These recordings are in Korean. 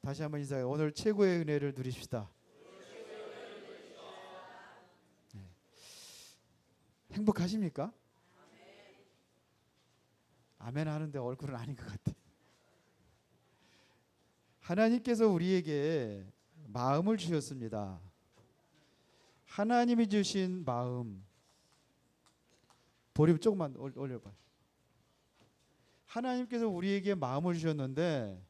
다시 한번 인사해요. 오늘 최고의 은혜를 누리십시다. 네. 행복하십니까? 아멘 하는데 얼굴은 아닌 것 같아. 하나님께서 우리에게 마음을 주셨습니다. 하나님이 주신 마음, 보리 조금만 올려봐요. 하나님께서 우리에게 마음을 주셨는데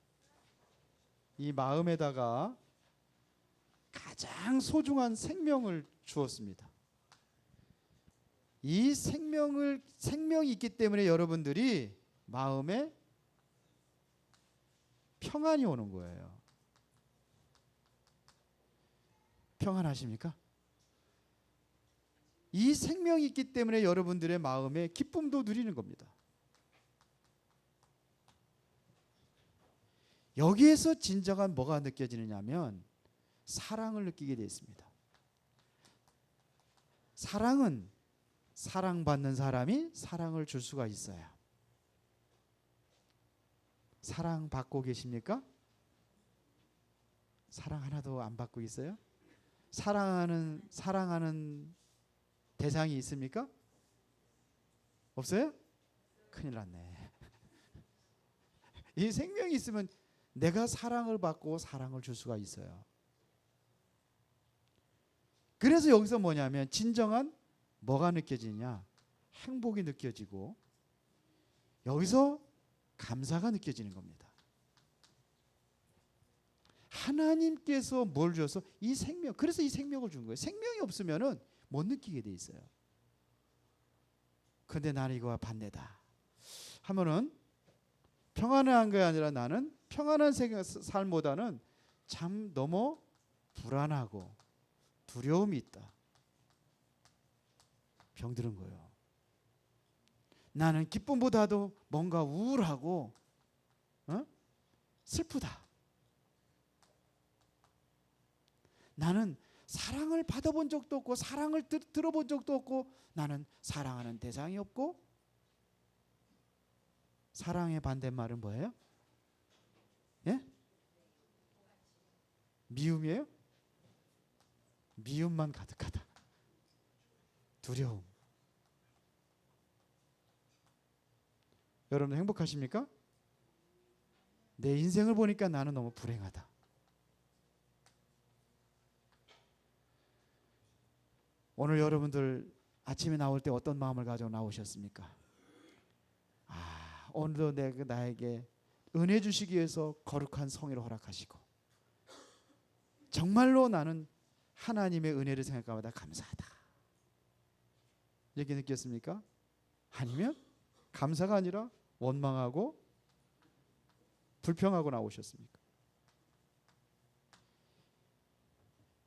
이 마음에다가 가장 소중한 생명을 주었습니다. 이 생명이 있기 때문에 여러분들이 마음에 평안이 오는 거예요. 평안하십니까? 이 생명이 있기 때문에 여러분들의 마음에 기쁨도 누리는 겁니다. 여기에서 진정한 뭐가 느껴지느냐면 사랑을 느끼게 되어 있습니다. 사랑은 사랑받는 사람이 사랑을 줄 수가 있어요. 사랑받고 계십니까? 사랑 하나도 안 받고 있어요? 사랑하는 대상이 있습니까? 없어요? 큰일 났네. 이 생명이 있으면 내가 사랑을 받고 사랑을 줄 수가 있어요. 그래서 여기서 뭐냐면 진정한 뭐가 느껴지냐? 행복이 느껴지고 여기서 감사가 느껴지는 겁니다. 하나님께서 뭘 줘서 이 생명, 그래서 이 생명을 준 거예요. 생명이 없으면은 못 느끼게 돼 있어요. 근데 나는 이거와 반대다 하면은 평안한 게 아니라 나는 평안한 삶보다는 참 너무 불안하고 두려움이 있다. 병들은 거예요. 나는 기쁨보다도 뭔가 우울하고 슬프다. 나는 사랑을 받아본 적도 없고 사랑을 들어본 적도 없고 나는 사랑하는 대상이 없고. 사랑의 반대말은 뭐예요? 예? 미움이에요? 미움만 가득하다. 두려움. 여러분 행복하십니까? 내 인생을 보니까 나는 너무 불행하다. 오늘 여러분들 아침에 나올 때 어떤 마음을 가지고 나오셨습니까? 오늘도 나에게 은혜 주시기 위해서 거룩한 성회를 허락하시고 정말로 나는 하나님의 은혜를 생각하다 감사하다. 이렇게 느꼈습니까? 아니면 감사가 아니라 원망하고 불평하고 나오셨습니까?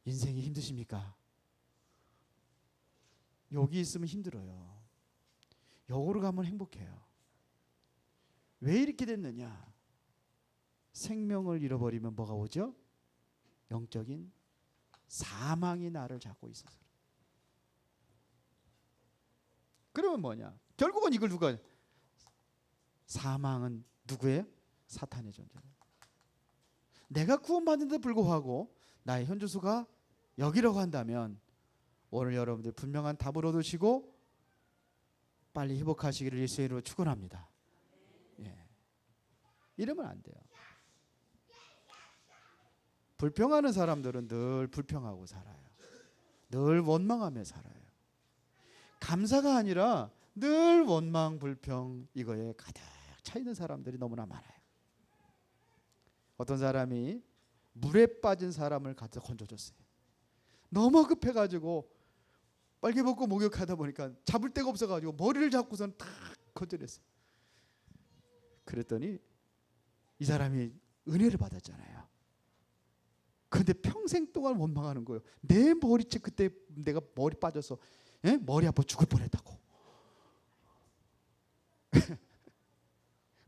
인생이 힘드십니까? 여기 있으면 힘들어요. 여기로 가면 행복해요. 왜 이렇게 됐느냐? 생명을 잃어버리면 뭐가 오죠? 영적인 사망이 나를 잡고 있어서. 그러면 뭐냐? 결국은 이걸 누가? 사망은 누구예요? 사탄의 존재예요. 내가 구원받는데 불구하고 나의 현주소가 여기라고 한다면 오늘 여러분들 분명한 답을 얻으시고 빨리 회복하시기를 예수의 이름으로 축원합니다. 예. 이러면 안 돼요. 불평하는 사람들은 늘 불평하고 살아요. 늘 원망하며 살아요. 감사가 아니라 늘 원망, 불평 이거에 가득 차 있는 사람들이 너무나 많아요. 어떤 사람이 물에 빠진 사람을 갖다 건져줬어요. 너무 급해가지고 빨개 벗고 목욕하다 보니까 잡을 데가 없어가지고 머리를 잡고선 탁 건져냈어요. 그랬더니 이 사람이 은혜를 받았잖아요. 근데 평생 동안 원망하는 거예요. 내 머리채 그때 내가 머리 빠져서 머리 아파 죽을 뻔했다고.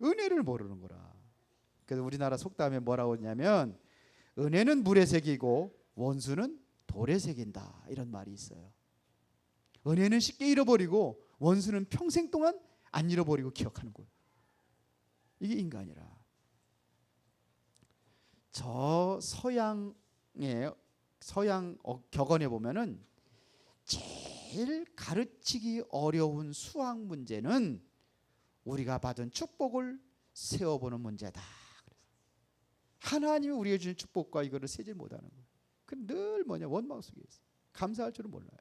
은혜를 모르는 거라. 그래서 우리나라 속담에 뭐라고 하냐면 은혜는 물에 새기고 원수는 돌에 새긴다 이런 말이 있어요. 은혜는 쉽게 잃어버리고 원수는 평생 동안 안 잃어버리고 기억하는 거예요. 이게 인간이라. 저 서양 격언에 보면은 제일 가르치기 어려운 수학 문제는 우리가 받은 축복을 세어보는 문제다. 하나님이 우리에게 주신 축복과 이거를 세지 못하는 거예요. 늘 뭐냐, 원망 속에 있어. 감사할 줄은 몰라요.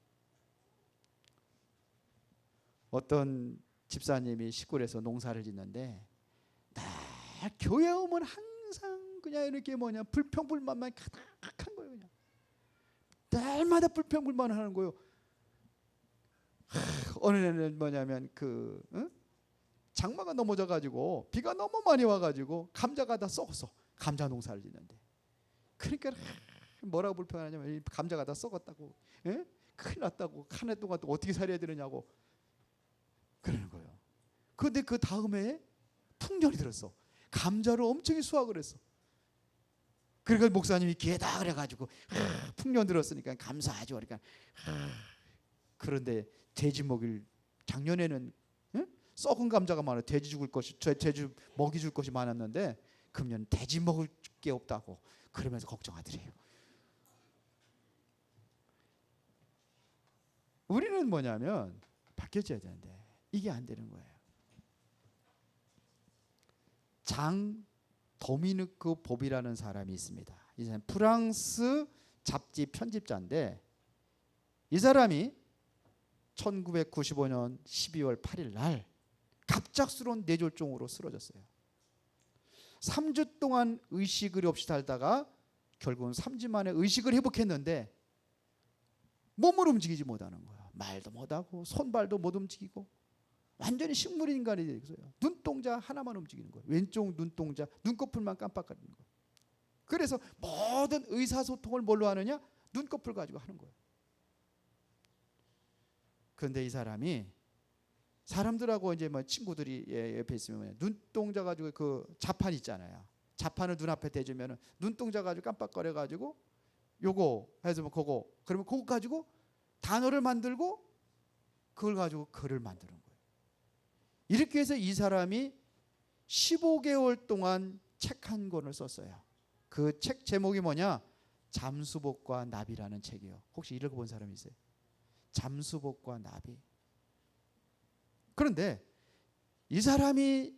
어떤 집사님이 시골에서 농사를 짓는데 날 교회 오면 항상 그냥 이렇게 뭐냐, 불평불만만 가득한 거예요. 그냥 날마다 불평불만을 하는 거예요. 어느 날은 뭐냐면 장마가 넘어져 가지고 비가 너무 많이 와 가지고 감자가 다 썩었어. 감자 농사를 짓는데. 그러니까 뭐라고 불평하냐면 감자가 다 썩었다고, 예? 큰일 났다고, 한 해 동안 또 어떻게 살아야 되느냐고 그러는 거예요. 그런데 그 다음 해에 풍년이 들었어. 감자를 엄청 수확을 했어. 그러니까 목사님이 기회다 그래가지고 풍년 들었으니까 감사하죠. 그러니까 그런데 돼지 먹일, 작년에는 썩은 감자가 많아. 돼지 죽을 것이, 돼지 먹이 줄 것이 많았는데 금년 돼지 먹을 게 없다고 그러면서 걱정하더래요. 우리는 뭐냐면 바뀌어져야 되는데 이게 안 되는 거예요. 장 도미니크 보비라는 사람이 있습니다. 이 사람 프랑스 잡지 편집자인데 이 사람이 1995년 12월 8일 날 갑작스러운 뇌졸중으로 쓰러졌어요. 3주 동안 의식을 없이 살다가 결국은 3주 만에 의식을 회복했는데 몸을 움직이지 못하는 거야. 말도 못하고 손발도 못 움직이고 완전히 식물 인간이 되어서요. 눈동자 하나만 움직이는 거예요. 왼쪽 눈동자, 눈꺼풀만 깜빡거리는 거예요. 그래서 모든 의사소통을 뭘로 하느냐? 눈꺼풀 가지고 하는 거예요. 그런데 이 사람이 사람들하고 이제 뭐 친구들이 옆에 있으면 눈동자 가지고 그 자판 있잖아요. 자판을 눈앞에 대주면은 눈동자 가지고 깜빡거려 가지고 요거 해서 뭐 그거, 그러면 그거 가지고 단어를 만들고 그걸 가지고 글을 만드는 거예요. 이렇게 해서 이 사람이 15개월 동안 책 한 권을 썼어요. 그 책 제목이 뭐냐? 잠수복과 나비라는 책이에요. 혹시 읽어본 사람이 있어요? 잠수복과 나비. 그런데 이 사람이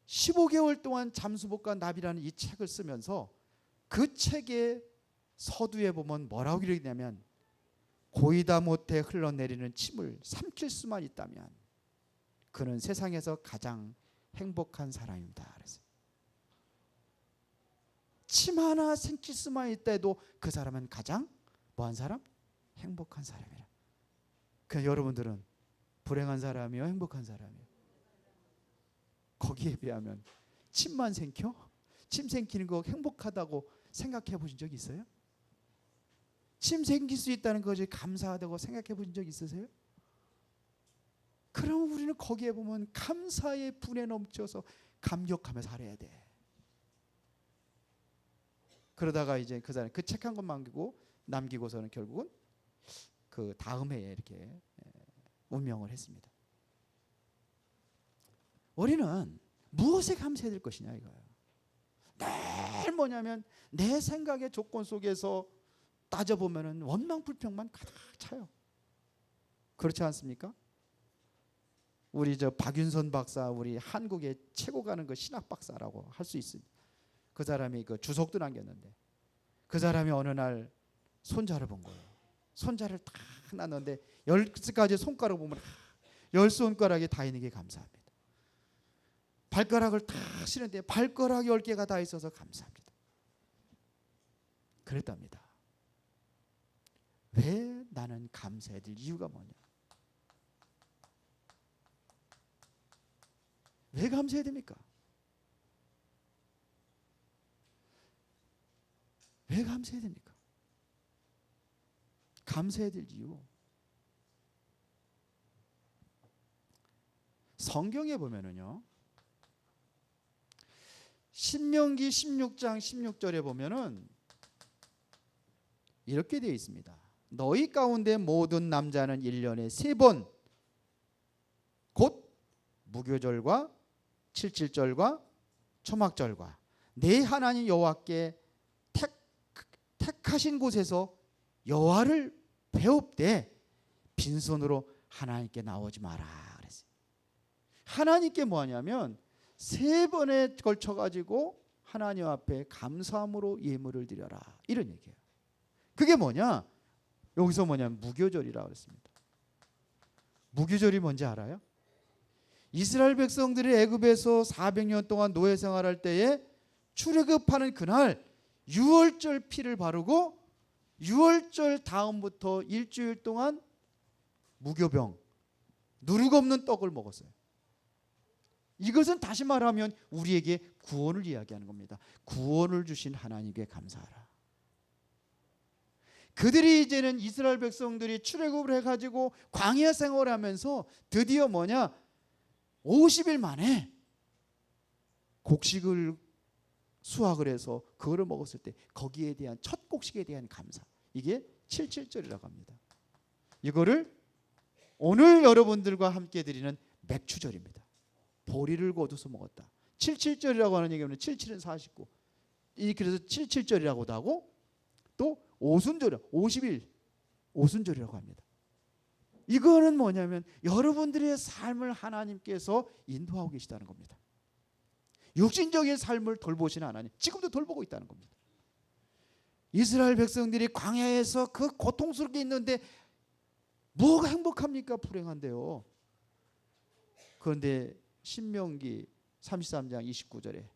15개월 동안 잠수복과 나비라는 이 책을 쓰면서 그 책의 서두에 보면 뭐라고 기록했냐면 고이다 못해 흘러내리는 침을 삼킬 수만 있다면 그는 세상에서 가장 행복한 사람입니다. 그래서 침 하나 삼킬 수만 있다해도 그 사람은 가장 뭐한 사람? 행복한 사람이라. 그냥 여러분들은 불행한 사람이요, 행복한 사람이요? 거기에 비하면 침만 생겨? 침 생기는 거 행복하다고 생각해 보신 적 있어요? 침 생길 수 있다는 것이 감사하다고 생각해 보신 적 있으세요? 그럼 우리는 거기에 보면 감사의 분에 넘쳐서 감격하며 살아야 돼. 그러다가 이제 그 사람 그 책 한 권 남기고서는 결국은 그 다음 해에 이렇게 운명을 했습니다. 우리는 무엇에 감사해야 될 것이냐 이거예요. 늘 뭐냐면 내 생각의 조건 속에서 따져보면은 원망 불평만 가득 차요. 그렇지 않습니까? 우리 저 박윤선 박사, 우리 한국의 최고 가는 그 신학 박사라고 할 수 있습니다. 그 사람이 그 주석도 남겼는데 그 사람이 어느 날 손자를 본 거예요. 손자를 딱 놨는데 10가지 손가락 보면 10손가락이 다 있는 게 감사합니다. 발가락을 딱 치는데 발가락 10개가 다 있어서 감사합니다. 그랬답니다. 왜 나는 감사해야 될 이유가 뭐냐? 왜 감사해야 됩니까? 왜 감사해야 됩니까? 감사해야 될 이유. 성경에 보면은요. 신명기 16장 16절에 보면은 이렇게 되어 있습니다. 너희 가운데 모든 남자는 1년에 3번 곧 무교절과 칠칠절과 초막절과 내 하나님 여호와께 택하신 곳에서 여호와를 배웁되 빈손으로 하나님께 나오지 마라 그랬어요. 하나님께 뭐 하냐면 3번에 걸쳐 가지고 하나님 앞에 감사함으로 예물을 드려라 이런 얘기예요. 그게 뭐냐? 여기서 뭐냐면 무교절이라고 그랬습니다. 무교절이 뭔지 알아요? 이스라엘 백성들이 애굽에서 400년 동안 노예 생활할 때에 출애굽하는 그날 유월절 피를 바르고 유월절 다음부터 일주일 동안 무교병, 누룩 없는 떡을 먹었어요. 이것은 다시 말하면 우리에게 구원을 이야기하는 겁니다. 구원을 주신 하나님께 감사하라. 그들이 이제는 이스라엘 백성들이 출애굽을 해가지고 광야 생활을 하면서 드디어 뭐냐 50일 만에 곡식을 수확을 해서 그거를 먹었을 때 거기에 대한 첫 곡식에 대한 감사, 이게 77절이라고 합니다. 이거를 오늘 여러분들과 함께 드리는 맥추절입니다. 보리를 거두서 먹었다. 77절이라고 하는 얘기는 77은 49. 그래서 77절이라고도 하고 또 오순절, 50일 오순절이라고 합니다. 이거는 뭐냐면 여러분들의 삶을 하나님께서 인도하고 계시다는 겁니다. 육신적인 삶을 돌보시는 하나님, 지금도 돌보고 있다는 겁니다. 이스라엘 백성들이 광야에서 그 고통스럽게 있는데 뭐가 행복합니까? 불행한데요. 그런데 신명기 33장 29절에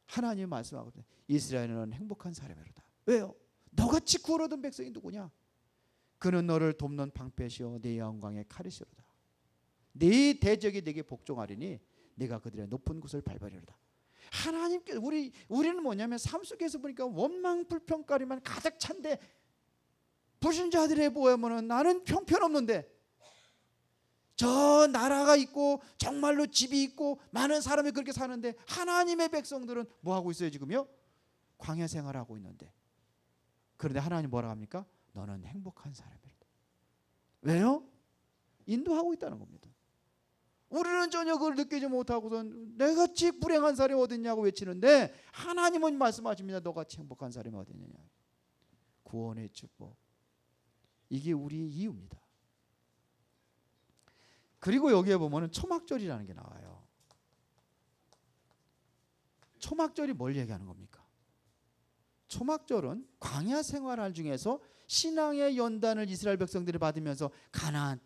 하나님 말씀하거든요. 이스라엘은 행복한 사람이로다. 왜요? 너같이 구원 얻은 백성이 누구냐? 그는 너를 돕는 방패시오 내 영광의 칼이시로다. 네 대적이 내게 복종하리니 내가 그들의 높은 곳을 밟으리로다. 하나님께 우리는 뭐냐면 삶 속에서 보니까 원망 불평거리만 가득 찬데 불신자들의 보면은 나는 형편없는데 저 나라가 있고 정말로 집이 있고 많은 사람이 그렇게 사는데 하나님의 백성들은 뭐 하고 있어요 지금요? 광야 생활하고 있는데 그런데 하나님 뭐라고 합니까? 너는 행복한 사람이다. 왜요? 인도하고 있다는 겁니다. 우리는 전혀 그걸 느끼지 못하고선 내같이 불행한 사람이 어딨냐고 외치는데 하나님은 말씀하십니다. 너같이 행복한 사람이 어딨느냐. 구원의 축복. 이게 우리의 이유입니다. 그리고 여기에 보면 초막절이라는 게 나와요. 초막절이 뭘 얘기하는 겁니까? 초막절은 광야 생활할 중에서 신앙의 연단을 이스라엘 백성들이 받으면서 가나안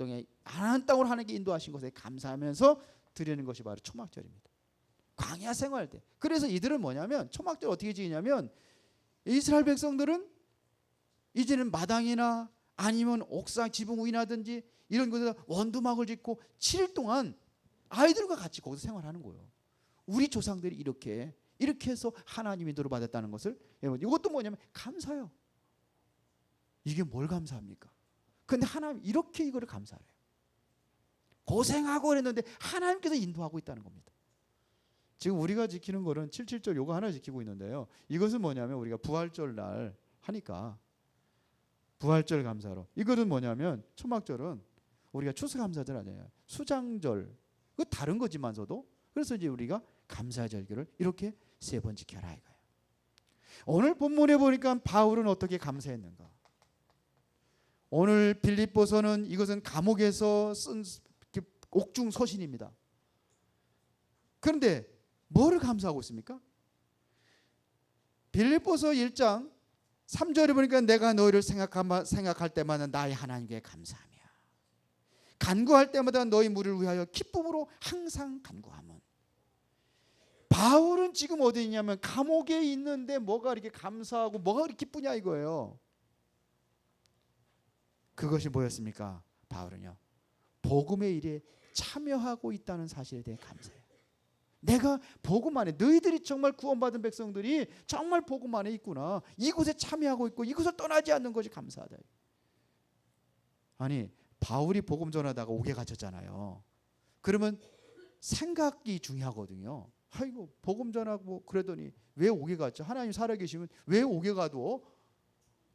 땅으로 하나님께 인도하신 것에 감사하면서 드리는 것이 바로 초막절입니다. 광야 생활할 때. 그래서 이들은 뭐냐면 초막절 어떻게 지내냐면 이스라엘 백성들은 이제는 마당이나 아니면 옥상 지붕 위나든지 이런 곳에다 원두막을 짓고 7일 동안 아이들과 같이 거기서 생활하는 거예요. 우리 조상들이 이렇게 해서 하나님이 인도를 받았다는 것을 이것도 뭐냐면 감사요. 이게 뭘 감사합니까? 근데 하나님 이렇게 이거를 감사해요. 고생하고 그랬는데 하나님께서 인도하고 있다는 겁니다. 지금 우리가 지키는 거는 77절 요거 하나 지키고 있는데요. 이것은 뭐냐면 우리가 부활절 날 하니까 부활절 감사로. 이거는 뭐냐면 초막절은 우리가 추수감사절 하잖아요. 수장절. 그 다른 거지만서도 그래서 이제 우리가 감사의 절기를 이렇게 3번 지켜라 이거예요. 오늘 본문에 보니까 바울은 어떻게 감사했는가? 오늘 빌립보서는 이것은 감옥에서 쓴 옥중 서신입니다. 그런데 뭐를 감사하고 있습니까? 빌립보서 1장 3절에 보니까 내가 너희를 생각할 때마다 나의 하나님께 감사하며 간구할 때마다 너희 무리를 위하여 기쁨으로 항상 간구하면. 바울은 지금 어디 있냐면 감옥에 있는데 뭐가 이렇게 감사하고 뭐가 이렇게 기쁘냐 이거예요. 그것이 뭐였습니까? 바울은요 복음의 일에 참여하고 있다는 사실에 대해 감사해요. 내가 복음 안에 너희들이 정말 구원받은 백성들이 정말 복음 안에 있구나. 이곳에 참여하고 있고 이곳을 떠나지 않는 것이 감사하다. 아니 바울이 복음 전하다가 옥에 갇혔잖아요. 그러면 생각이 중요하거든요. 아이고 복음 전하고 그러더니 왜 옥에 갔죠? 하나님 살아계시면 왜 옥에 가도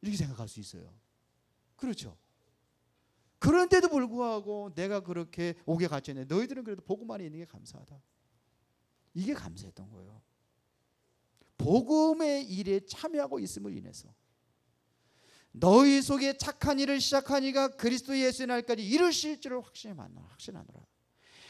이렇게 생각할 수 있어요. 그렇죠. 그런데도 불구하고 내가 그렇게 옥에 갇혔는데 너희들은 그래도 복음 안에 있는 게 감사하다. 이게 감사했던 거예요. 복음의 일에 참여하고 있음을 인해서 너희 속에 착한 일을 시작한 이가 그리스도 예수의 날까지 이루실 줄을 확신하노라.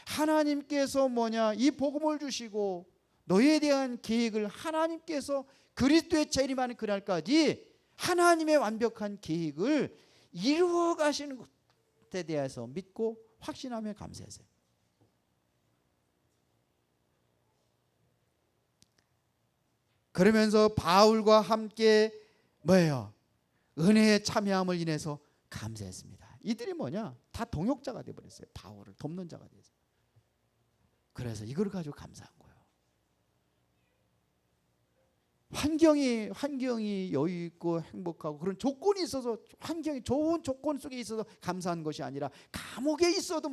하나님께서 이 복음을 주시고 너희에 대한 계획을 하나님께서 그리스도의 재림하는 그날까지 하나님의 완벽한 계획을 이루어 가시는 것에 대해서 믿고 확신하며 감사하세요. 그러면서 바울과 함께 은혜에 참여함을 인해서 감사했습니다. 이들이 다 동역자가 되어버렸어요. 바울을 돕는 자가 돼서. 그래서 이걸 가지고 감사한 거예요. 환경이 여유 있고 행복하고 그런 조건이 있어서, 환경이 좋은 조건 속에 있어서 감사한 것이 아니라 감옥에 있어도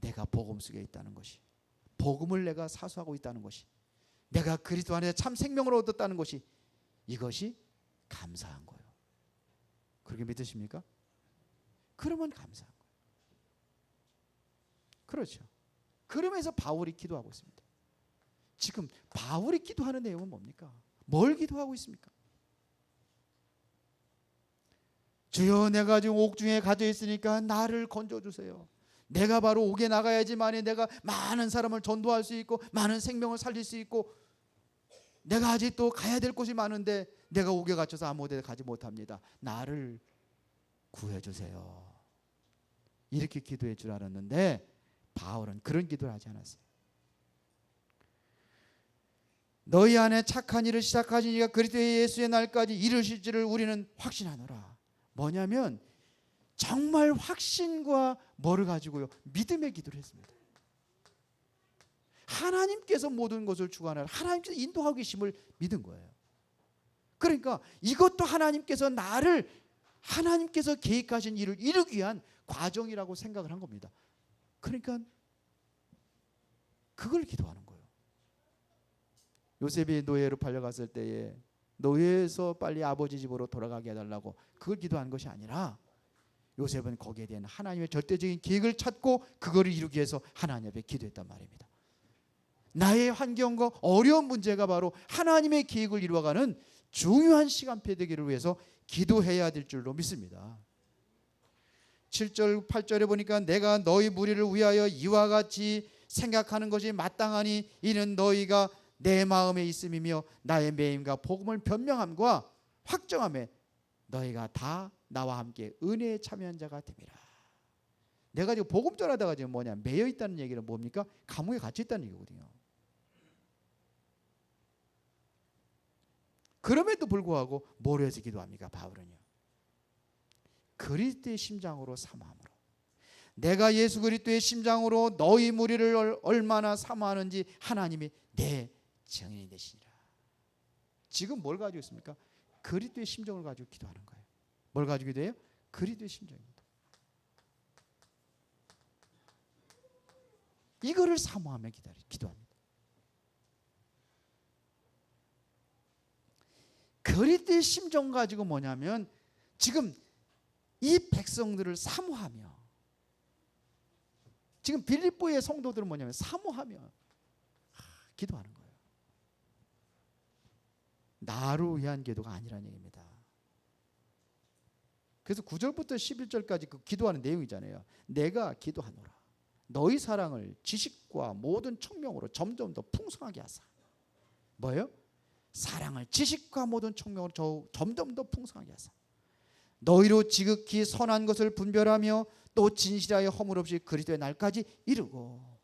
내가 복음 속에 있다는 것이, 복음을 내가 사수하고 있다는 것이, 내가 그리스도 안에 참 생명을 얻었다는 것이, 이것이 감사한 거예요. 그렇게 믿으십니까? 그러면 감사한 거예요. 그렇죠. 그러면서 바울이 기도하고 있습니다. 지금 바울이 기도하는 내용은 뭡니까? 뭘 기도하고 있습니까? 주여, 내가 지금 옥중에 갇혀 있으니까 나를 건져주세요. 내가 바로 옥에 나가야지만 내가 많은 사람을 전도할 수 있고 많은 생명을 살릴 수 있고, 내가 아직도 가야 될 곳이 많은데 내가 옥에 갇혀서 아무 데 가지 못합니다. 나를 구해주세요. 이렇게 기도해 줄 알았는데 바울은 그런 기도를 하지 않았어요. 너희 안에 착한 일을 시작하신 이가 그리스도 예수의 날까지 이루실 줄을 우리는 확신하노라. 뭐냐면 정말 확신과 뭐를 가지고요? 믿음의 기도를 했습니다. 하나님께서 모든 것을 주관하라, 하나님께서 인도하고 계심을 믿은 거예요. 그러니까 이것도 하나님께서 계획하신 일을 이루기 위한 과정이라고 생각을 한 겁니다. 그러니까 그걸 기도하는 거예요. 요셉이 노예로 팔려갔을 때에 노예에서 빨리 아버지 집으로 돌아가게 해달라고 그걸 기도한 것이 아니라, 요셉은 거기에 대한 하나님의 절대적인 계획을 찾고 그거를 이루기 위해서 하나님 앞에 기도했단 말입니다. 나의 환경과 어려운 문제가 바로 하나님의 계획을 이루어가는 중요한 시간표 되기를 위해서 기도해야 될 줄로 믿습니다. 7절 8절에 보니까 내가 너희 무리를 위하여 이와 같이 생각하는 것이 마땅하니 이는 너희가 내 마음에 있음이며 나의 매임과 복음을 변명함과 확정함에 너희가 다 나와 함께 은혜에 참여한 자가 됨이라. 내가 지금 복음 전하다가 지금 매여 있다는 얘기는 뭡니까? 감옥에 갇혀 있다는 얘기거든요. 그럼에도 불구하고 뭐로 해서 기도합니까? 바울은요, 그리스도의 심장으로 사모함으로, 내가 예수 그리스도의 심장으로 너희 무리를 얼마나 사모하는지 하나님이 내 증인이 되시니라. 지금 뭘 가지고 있습니까? 그리스도의 심정을 가지고 기도하는 거예요. 뭘 가지고 기도해요? 그리스도의 심정입니다. 이거를 사모하며 기도합니다. 그리스도의 심정 가지고 뭐냐면 지금 이 백성들을 사모하며, 지금 빌립보의 성도들은 뭐냐면 사모하며 기도하는 거예요. 나를 위한 기도가 아니라는 얘기입니다. 그래서 9절부터 11절까지 그 기도하는 내용이잖아요. 내가 기도하노라 너희 사랑을 지식과 모든 총명으로 점점 더 풍성하게 하사. 뭐예요? 사랑을 지식과 모든 총명으로 점점 더 풍성하게 하사 너희로 지극히 선한 것을 분별하며 또 진실하여 허물 없이 그리스도의 날까지 이루고.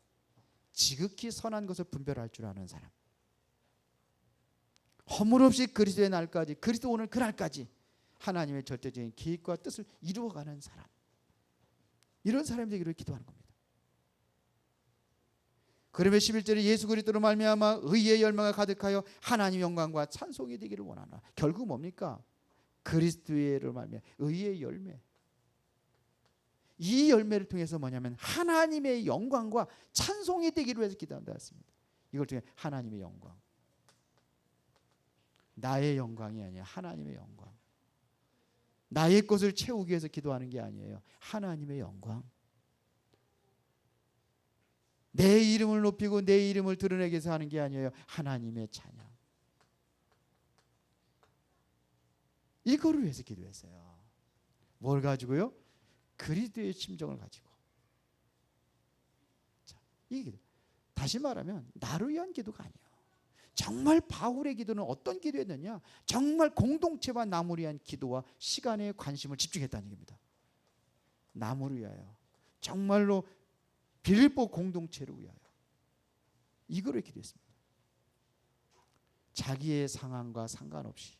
지극히 선한 것을 분별할 줄 아는 사람, 허물 없이 그리스도의 날까지, 그리스도 오늘 그날까지 하나님의 절대적인 계획과 뜻을 이루어가는 사람, 이런 사람이 되기를 기도하는 겁니다. 그러면 11절에 예수 그리스도로 말미암아 의의 열매가 가득하여 하나님의 영광과 찬송이 되기를 원하나. 결국 뭡니까? 그리스도를 말미암아 의의 열매. 이 열매를 통해서 뭐냐면 하나님의 영광과 찬송이 되기를 위해서 기도한다 했습니다. 이걸 통해 하나님의 영광, 나의 영광이 아니라 하나님의 영광, 나의 것을 채우기 위해서 기도하는 게 아니에요. 하나님의 영광, 내 이름을 높이고 내 이름을 드러내기 위해서 하는 게 아니에요. 하나님의 찬양. 이거를 위해서 기도했어요. 뭘 가지고요? 그리스도의 심정을 가지고. 자, 이 기도. 다시 말하면 나를 위한 기도가 아니에요. 정말 바울의 기도는 어떤 기도였느냐? 정말 공동체와 남을 위한 기도와 시간에 관심을 집중했다는 얘기입니다. 남을 위하여, 정말로 빌립보 공동체를 위하여 이거를 기도했습니다. 자기의 상황과 상관없이,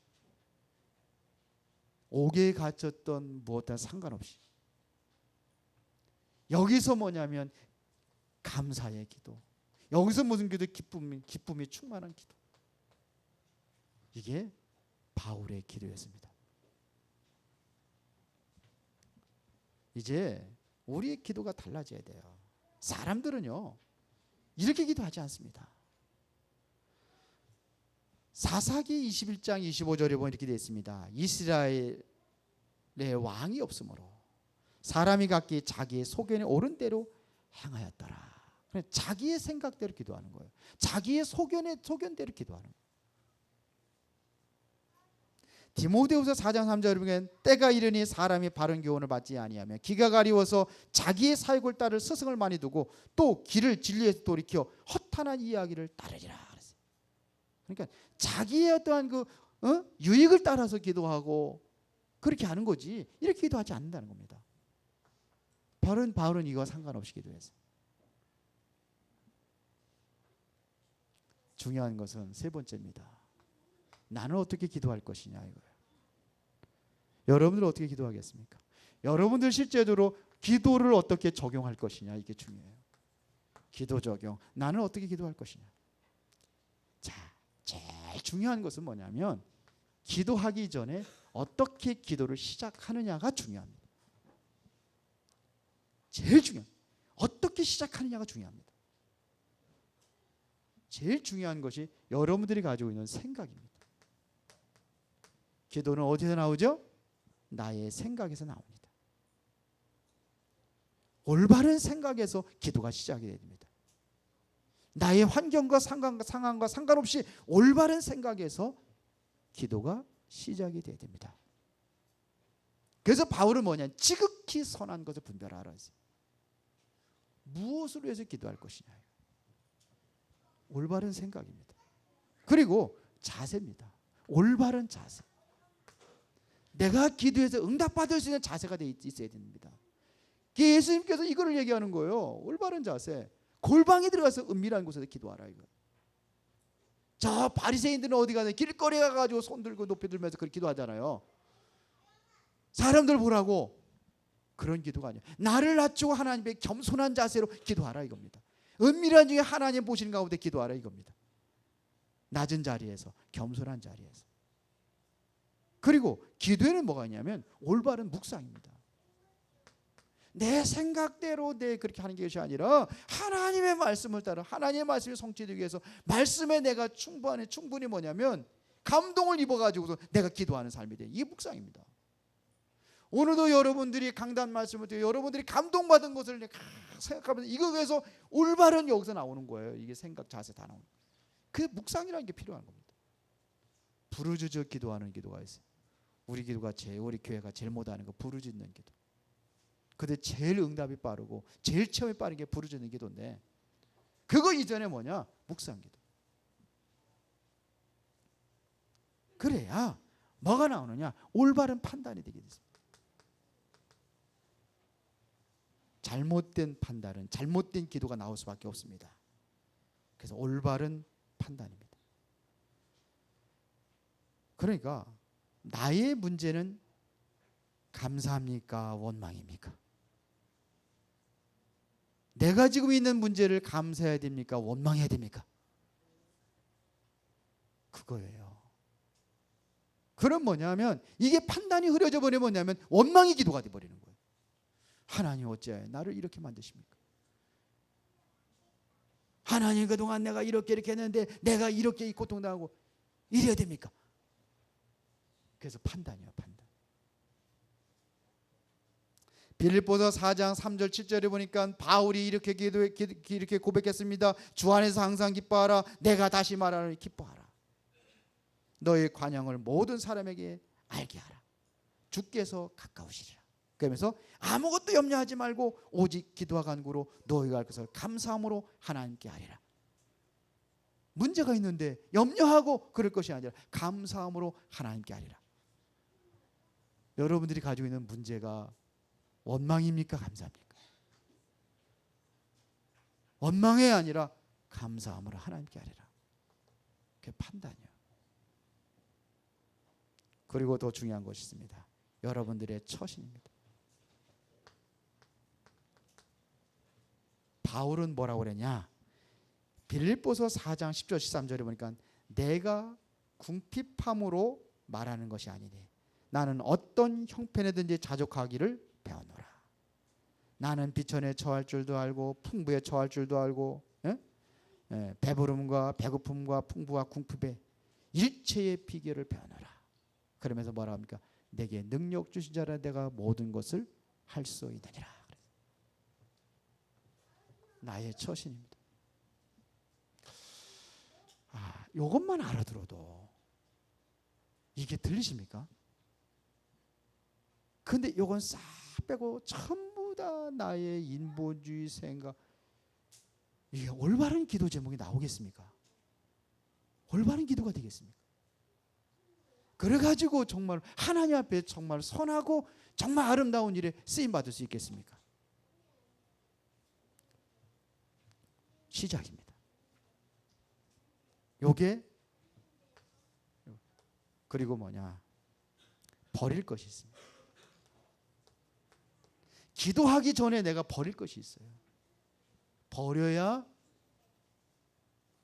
옥에 갇혔던 무엇과 상관없이, 여기서 뭐냐면 감사의 기도, 여기서 무슨 기도? 기쁨이 충만한 기도. 이게 바울의 기도였습니다. 이제 우리의 기도가 달라져야 돼요. 사람들은요 이렇게 기도하지 않습니다. 사사기 21장 25절에 보면 이렇게 되어 있습니다. 이스라엘의 왕이 없으므로 사람이 각기 자기의 소견에 옳은 대로 행하였더라. 자기의 생각대로 기도하는 거예요. 자기의 소견대로 기도하는 거예요. 디모데후서 4장 3절에 보면 때가 이르니 사람이 바른 교훈을 받지 아니하며 기가 가리워서 자기의 사욕을 따를 스승을 많이 두고 또 길을 진리에서 돌이켜 허탄한 이야기를 따르리라 그랬어요. 그러니까 자기의 어떠한 유익을 따라서 기도하고 그렇게 하는 거지 이렇게 기도하지 않는다는 겁니다. 바울은 이거와 상관없이 기도했어요. 중요한 것은 세 번째입니다. 나는 어떻게 기도할 것이냐 이거예요. 여러분들 어떻게 기도하겠습니까? 여러분들 실제로 기도를 어떻게 적용할 것이냐 이게 중요해요. 기도 적용. 나는 어떻게 기도할 것이냐. 자, 제일 중요한 것은 뭐냐면 기도하기 전에 어떻게 기도를 시작하느냐가 중요합니다. 제일 중요합니다. 어떻게 시작하느냐가 중요합니다. 제일 중요한 것이 여러분들이 가지고 있는 생각입니다. 기도는 어디서 나오죠? 나의 생각에서 나옵니다. 올바른 생각에서 기도가 시작이 됩니다. 나의 환경과 상황과 상관없이 올바른 생각에서 기도가 시작이 돼야 됩니다. 그래서 바울은 뭐냐? 지극히 선한 것을 분별하라 했어요. 무엇을 위해서 기도할 것이냐? 올바른 생각입니다. 그리고 자세입니다. 올바른 자세. 내가 기도해서 응답받을 수 있는 자세가 있어야 됩니다. 예수님께서 이거를 얘기하는 거예요. 올바른 자세. 골방에 들어가서 은밀한 곳에서 기도하라 이거. 저 바리새인들은 어디 가서 길거리에 가가지고 손 들고 높이 들면서 그렇게 기도하잖아요. 사람들 보라고. 그런 기도가 아니에요. 나를 낮추고 하나님의 겸손한 자세로 기도하라 이겁니다. 은밀한 중에 하나님 보시는 가운데 기도하라 이겁니다. 낮은 자리에서, 겸손한 자리에서. 그리고 기도에는 뭐가 있냐면 올바른 묵상입니다. 내 생각대로 그렇게 하는 것이 아니라 하나님의 말씀을 따라 하나님의 말씀이 성취되기 위해서 말씀에 내가 충분히 뭐냐면 감동을 입어가지고서 내가 기도하는 삶이 돼. 이게 묵상입니다. 오늘도 여러분들이 강단 말씀을 듣고 여러분들이 감동받은 것을 생각하면서 이거 위해서 올바른 여기서 나오는 거예요. 이게 생각, 자세 다 나오는 거예요. 그 묵상이라는 게 필요한 겁니다. 부르짖어 기도하는 기도가 있어요. 우리 교회가 제일 못하는 거 부르짖는 기도. 근데 제일 응답이 빠르고 제일 체험이 빠른 게 부르짖는 기도인데 그거 이전에 뭐냐? 묵상 기도. 그래야 뭐가 나오느냐? 올바른 판단이 되게 됐습니다. 잘못된 판단은 잘못된 기도가 나올 수밖에 없습니다. 그래서 올바른 판단입니다. 그러니까 나의 문제는 감사합니까? 원망입니까? 내가 지금 있는 문제를 감사해야 됩니까? 원망해야 됩니까? 그거예요. 그럼 뭐냐면 이게 판단이 흐려져 버리면 뭐냐면 원망의 기도가 돼버리는 거예요. 하나님 어째 나를 이렇게 만드십니까? 하나님 그동안 내가 이렇게 했는데 내가 이렇게 고통당하고 이래야 됩니까? 그래서 판단이에요. 판단. 빌립보서 4장 3절 7절에 보니까 바울이 이렇게 고백했습니다. 주 안에서 항상 기뻐하라. 내가 다시 말하노니 기뻐하라. 너의 관용을 모든 사람에게 알게 하라. 주께서 가까우시리라. 그러면서 아무것도 염려하지 말고 오직 기도와 간구로 너희가 할 것을 감사함으로 하나님께 하리라. 문제가 있는데 염려하고 그럴 것이 아니라 감사함으로 하나님께 하리라. 여러분들이 가지고 있는 문제가 원망입니까? 감사합니까? 원망이 아니라 감사함으로 하나님께 하리라. 그게 판단이에요. 그리고 더 중요한 것이 있습니다. 여러분들의 처신입니다. 바울은 뭐라고 그랬냐? 빌립보서 4장 10절 13절에 보니까 내가 궁핍함으로 말하는 것이 아니니 나는 어떤 형편에든지 자족하기를 배웠노라. 나는 비천에 처할 줄도 알고 풍부에 처할 줄도 알고 배부름과 배고픔과 풍부와 궁핍에 일체의 비결을 배워노라. 그러면서 뭐라 합니까? 내게 능력 주신 자라 내가 모든 것을 할 수 있느니라. 나의 처신입니다. 이것만 알아들어도 이게 들리십니까? 근데 이건 싹 빼고 전부 다 나의 인본주의 생각, 이게 올바른 기도 제목이 나오겠습니까? 올바른 기도가 되겠습니까? 그래가지고 정말 하나님 앞에 정말 선하고 정말 아름다운 일에 쓰임받을 수 있겠습니까? 시작입니다. 요게 그리고 뭐냐? 버릴 것이 있습니다. 기도하기 전에 내가 버릴 것이 있어요. 버려야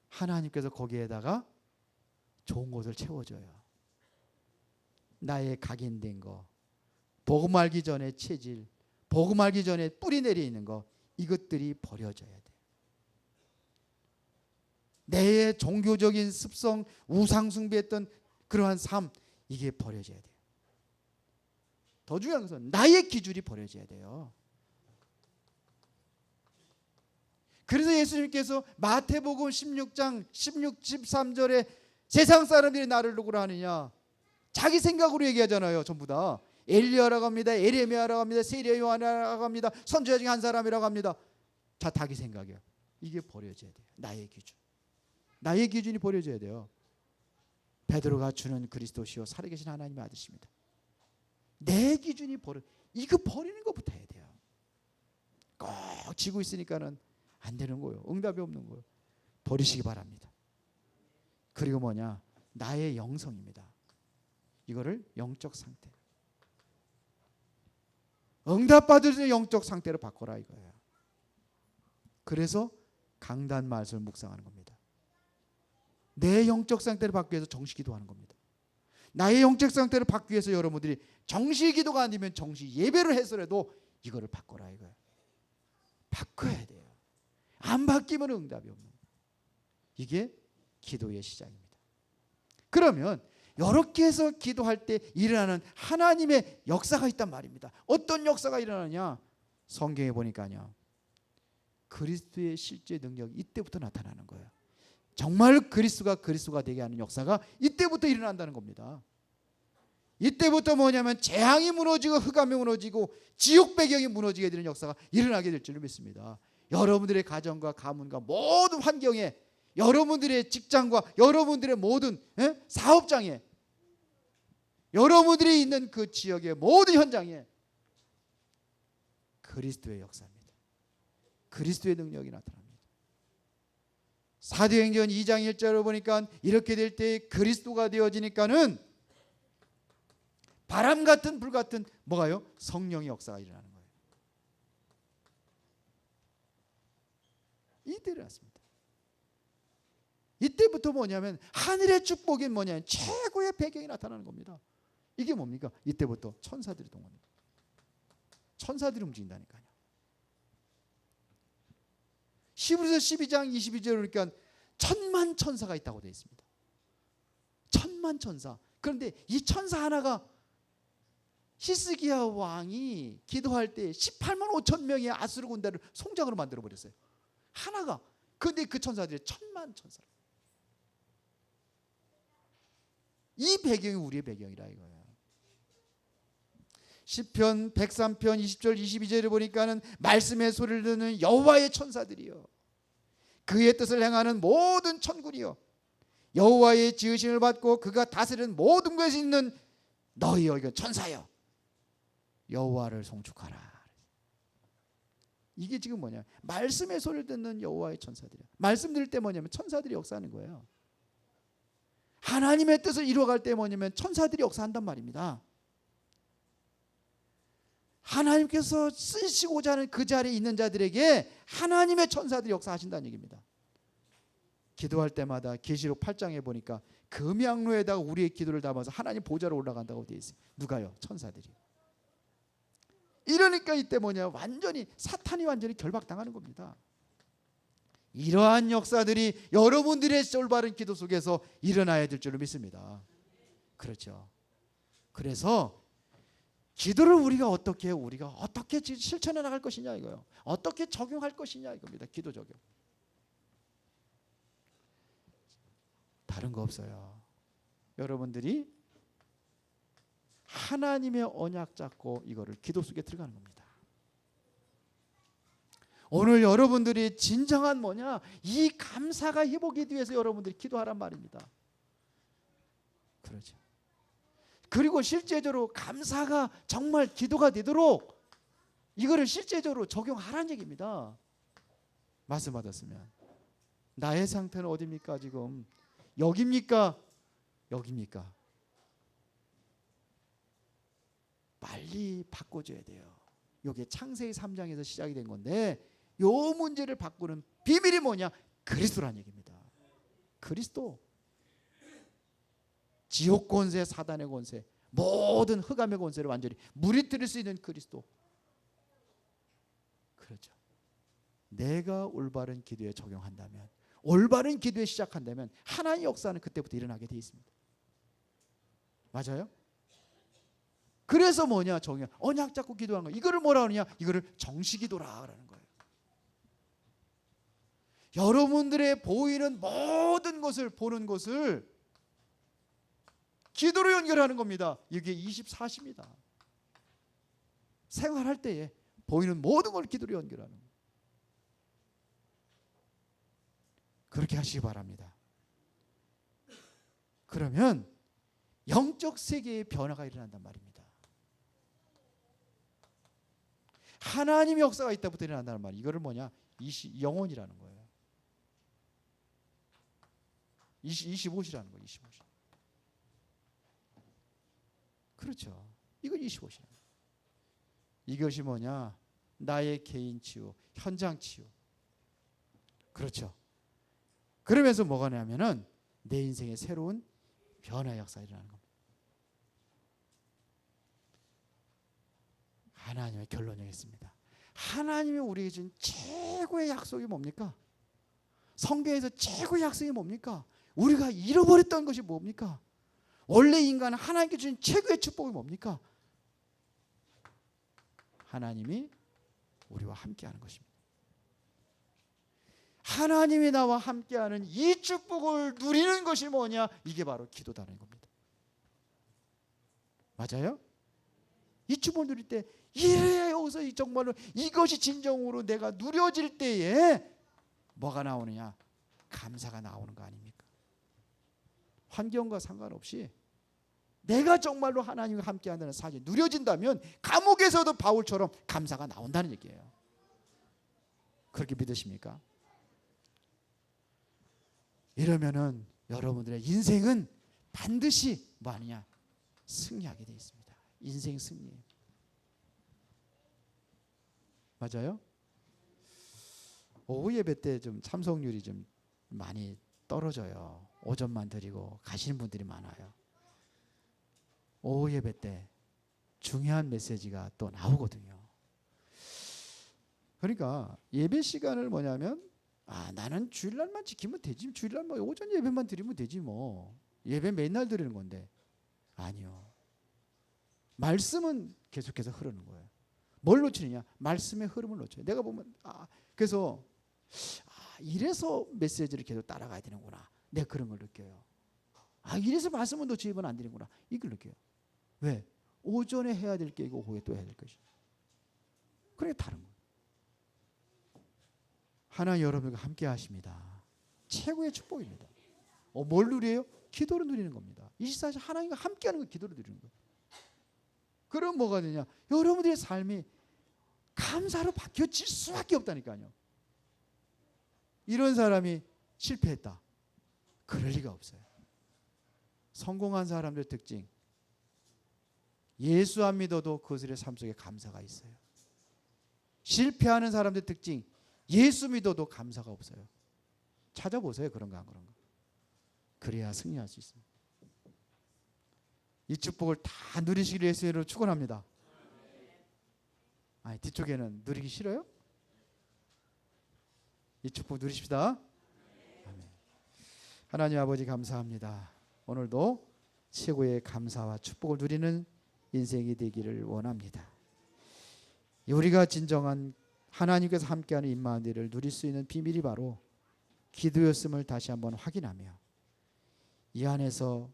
하나님께서 거기에다가 좋은 것을 채워줘요. 나의 각인된 거, 복음 알기 전에 체질, 복음 알기 전에 뿌리 내려 있는 거, 이것들이 버려져야 돼요. 내 종교적인 습성, 우상 숭배했던 그러한 삶, 이게 버려져야 돼요. 더 중요한 것은 나의 기준이 버려져야 돼요. 그래서 예수님께서 마태복음 16장 16, 13절에 세상 사람들이 나를 누구라 하느냐, 자기 생각으로 얘기하잖아요. 전부 다 엘리야라고 합니다. 에레미야라고 합니다. 세리야 요한이라고 합니다. 선지자 중에 한 사람이라고 합니다. 다 자기 생각이에요. 이게 버려져야 돼요. 나의 기준, 나의 기준이 버려져야 돼요. 베드로가 주는 그리스도시요 살아계신 하나님의 아들이십니다. 내 기준이 이거 버리는 것부터 해야 돼요. 꼭 지고 있으니까는 안 되는 거예요. 응답이 없는 거예요. 버리시기 바랍니다. 그리고 뭐냐? 나의 영성입니다. 이거를 영적 상태, 응답받을 수 있는 영적 상태로 바꿔라 이거예요. 그래서 강단 말씀을 묵상하는 겁니다. 내 영적 상태를 바꾸기 위해서 정시 기도하는 겁니다. 나의 영적 상태를 바꾸기 위해서 여러분들이 정시 기도가 아니면 정시 예배를 해서라도 이거를 바꿔라 이거예요. 바꿔야 돼요. 안 바뀌면 응답이 없는 거예요. 이게 기도의 시작입니다. 그러면 이렇게 해서 기도할 때 일어나는 하나님의 역사가 있단 말입니다. 어떤 역사가 일어나냐? 성경에 보니까요, 그리스도의 실제 능력이 이때부터 나타나는 거예요. 정말 그리스도가 되게 하는 역사가 이때부터 일어난다는 겁니다. 이때부터 뭐냐면 재앙이 무너지고 흑암이 무너지고 지옥 배경이 무너지게 되는 역사가 일어나게 될 줄을 믿습니다. 여러분들의 가정과 가문과 모든 환경에, 여러분들의 직장과 여러분들의 모든 사업장에, 여러분들이 있는 그 지역의 모든 현장에 그리스도의 역사입니다. 그리스도의 능력이 나타납니다. 사도행전 2장 1절을 보니까 이렇게 될 때 그리스도가 되어지니까는 바람 같은 불 같은 뭐가요? 성령의 역사가 일어나는 거예요. 이때 일어났습니다. 이때부터 뭐냐면 하늘의 축복이 뭐냐면 최고의 배경이 나타나는 겁니다. 이게 뭡니까? 이때부터 천사들이 동원합니다. 천사들이 움직인다니까요. 히브리서 12장 22절에 보니까 1000만 천사가 있다고 되어 있습니다. 1000만 천사. 그런데 이 천사 하나가 히스기야 왕이 기도할 때 18만 5천 명의 아수르 군대를 송장으로 만들어 버렸어요. 하나가. 그런데 그 천사들이 1000만 천사. 이 배경이 우리의 배경이라 이거예요. 시편 103편 20절 22절에 보니까는 말씀의 소리를 듣는 여호와의 천사들이요, 그의 뜻을 행하는 모든 천군이요, 여호와의 지으심을 받고 그가 다스리는 모든 것이 있는 너희여, 이거 천사여, 여호와를 송축하라. 이게 지금 뭐냐, 말씀의 소리를 듣는 여호와의 천사들이야. 말씀 들을 때 뭐냐면 천사들이 역사하는 거예요. 하나님의 뜻을 이루어갈 때 뭐냐면 천사들이 역사한단 말입니다. 하나님께서 쓰시고자 하는 그 자리에 있는 자들에게 하나님의 천사들이 역사하신다는 얘기입니다. 기도할 때마다 계시록 8장에 보니까 금양로에다가 우리의 기도를 담아서 하나님 보좌로 올라간다고 되어 있어요. 누가요? 천사들이. 이러니까 이때 뭐냐, 완전히 사탄이 완전히 결박당하는 겁니다. 이러한 역사들이 여러분들의 올바른 기도 속에서 일어나야 될 줄로 믿습니다. 그렇죠. 그래서 기도를 우리가 어떻게 실천해 나갈 것이냐 이거요. 어떻게 적용할 것이냐 이겁니다. 기도 적용. 다른 거 없어요. 여러분들이 하나님의 언약 잡고 이거를 기도 속에 들어가는 겁니다. 오늘 여러분들이 진정한 뭐냐, 이 감사가 회복이 위해서 여러분들이 기도하란 말입니다. 그렇죠. 그리고 실제적으로 감사가 정말 기도가 되도록 이거를 실제적으로 적용하라는 얘기입니다. 말씀 받았으면 나의 상태는 어디입니까? 지금 여기입니까? 여기입니까? 빨리 바꿔줘야 돼요. 이게 창세기 3장에서 시작이 된 건데, 요 문제를 바꾸는 비밀이 뭐냐? 그리스도라는 얘기입니다. 그리스도. 지옥 권세, 사단의 권세, 모든 흑암의 권세를 완전히 무너뜨릴 수 있는 그리스도. 그렇죠. 내가 올바른 기도에 적용한다면, 올바른 기도에 시작한다면 하나님의 역사는 그때부터 일어나게 돼 있습니다. 맞아요? 그래서 뭐냐, 정녕 언약 잡고 기도하는 거, 이거를 뭐라 하느냐, 이거를 정시기도라라는 거예요. 여러분들의 보이는 모든 것을, 보는 것을 기도로 연결하는 겁니다. 이게 24시입니다. 생활할 때에 보이는 모든 걸 기도로 연결하는 거예요. 그렇게 하시기 바랍니다. 그러면 영적 세계의 변화가 일어난단 말입니다. 하나님의 역사가 이때부터 일어난다는 말이에요. 이거를 뭐냐, 영혼이라는 거예요. 25시라는 거예요. 25시. 그렇죠. 이건 25시라는 거예요. 이것이 뭐냐, 나의 개인 치유, 현장 치유. 그렇죠. 그러면서 뭐가 나냐면은 내 인생의 새로운 변화의 역사가 일어나는 겁니다. 하나님의 결론이겠습니다. 하나님이 우리에게 준 최고의 약속이 뭡니까? 성경에서 최고의 약속이 뭡니까? 우리가 잃어버렸던 것이 뭡니까? 원래 인간은 하나님께 주신 최고의 축복이 뭡니까? 하나님이 우리와 함께하는 것입니다. 하나님이 나와 함께하는 이 축복을 누리는 것이 뭐냐? 이게 바로 기도다는 겁니다. 맞아요? 이 축복을 누릴 때 이래야 여기서 정말로 이것이 진정으로 내가 누려질 때에 뭐가 나오느냐? 감사가 나오는 거 아닙니까? 환경과 상관없이 내가 정말로 하나님과 함께한다는 사실이 누려진다면 감옥에서도 바울처럼 감사가 나온다는 얘기예요. 그렇게 믿으십니까? 이러면은 여러분들의 인생은 반드시 뭐 하느냐? 승리하게 되어 있습니다. 인생 승리. 맞아요? 오후 예배 때 좀 참석률이 좀 많이 떨어져요. 오전만 드리고 가시는 분들이 많아요. 오후 예배 때 중요한 메시지가 또 나오거든요. 그러니까 예배 시간을 뭐냐면, 나는 주일날만 지키면 되지, 주일날 뭐 오전 예배만 드리면 되지, 뭐 예배 맨날 드리는 건데. 아니요. 말씀은 계속해서 흐르는 거예요. 뭘 놓치느냐? 말씀의 흐름을 놓쳐요. 내가 보면 그래서 이래서 메시지를 계속 따라가야 되는구나. 내가 그런 걸 느껴요. 이래서 말씀을 놓치면 안 되는구나. 이걸 느껴요. 왜? 오전에 해야 될 게 있고 오후에 또 해야 될 것이. 그게 다른 거예요. 하나님 여러분과 함께 하십니다. 최고의 축복입니다. 뭘 누려요? 기도로 누리는 겁니다. 24시간 하나님과 함께하는 거 기도로 누리는 거예요. 그럼 뭐가 되냐? 여러분들의 삶이 감사로 바뀌어질 수밖에 없다니까요. 이런 사람이 실패했다. 그럴 리가 없어요. 성공한 사람들의 특징, 예수 안 믿어도 그들의 삶 속에 감사가 있어요. 실패하는 사람들의 특징, 예수 믿어도 감사가 없어요. 찾아보세요. 그런가 안 그런가. 그래야 승리할 수 있습니다. 이 축복을 다 누리시기를 위해서 축원합니다. 아니, 뒤쪽에는 누리기 싫어요? 이 축복 누리십시다. 아멘. 하나님 아버지 감사합니다. 오늘도 최고의 감사와 축복을 누리는 인생이 되기를 원합니다. 우리가 진정한 하나님께서 함께하는 임마누엘을 누릴 수 있는 비밀이 바로 기도였음을 다시 한번 확인하며 이 안에서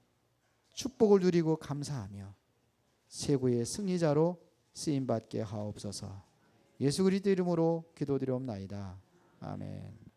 축복을 누리고 감사하며 최고의 승리자로 쓰임받게 하옵소서. 예수 그리스도 이름으로 기도드리옵나이다. 아멘.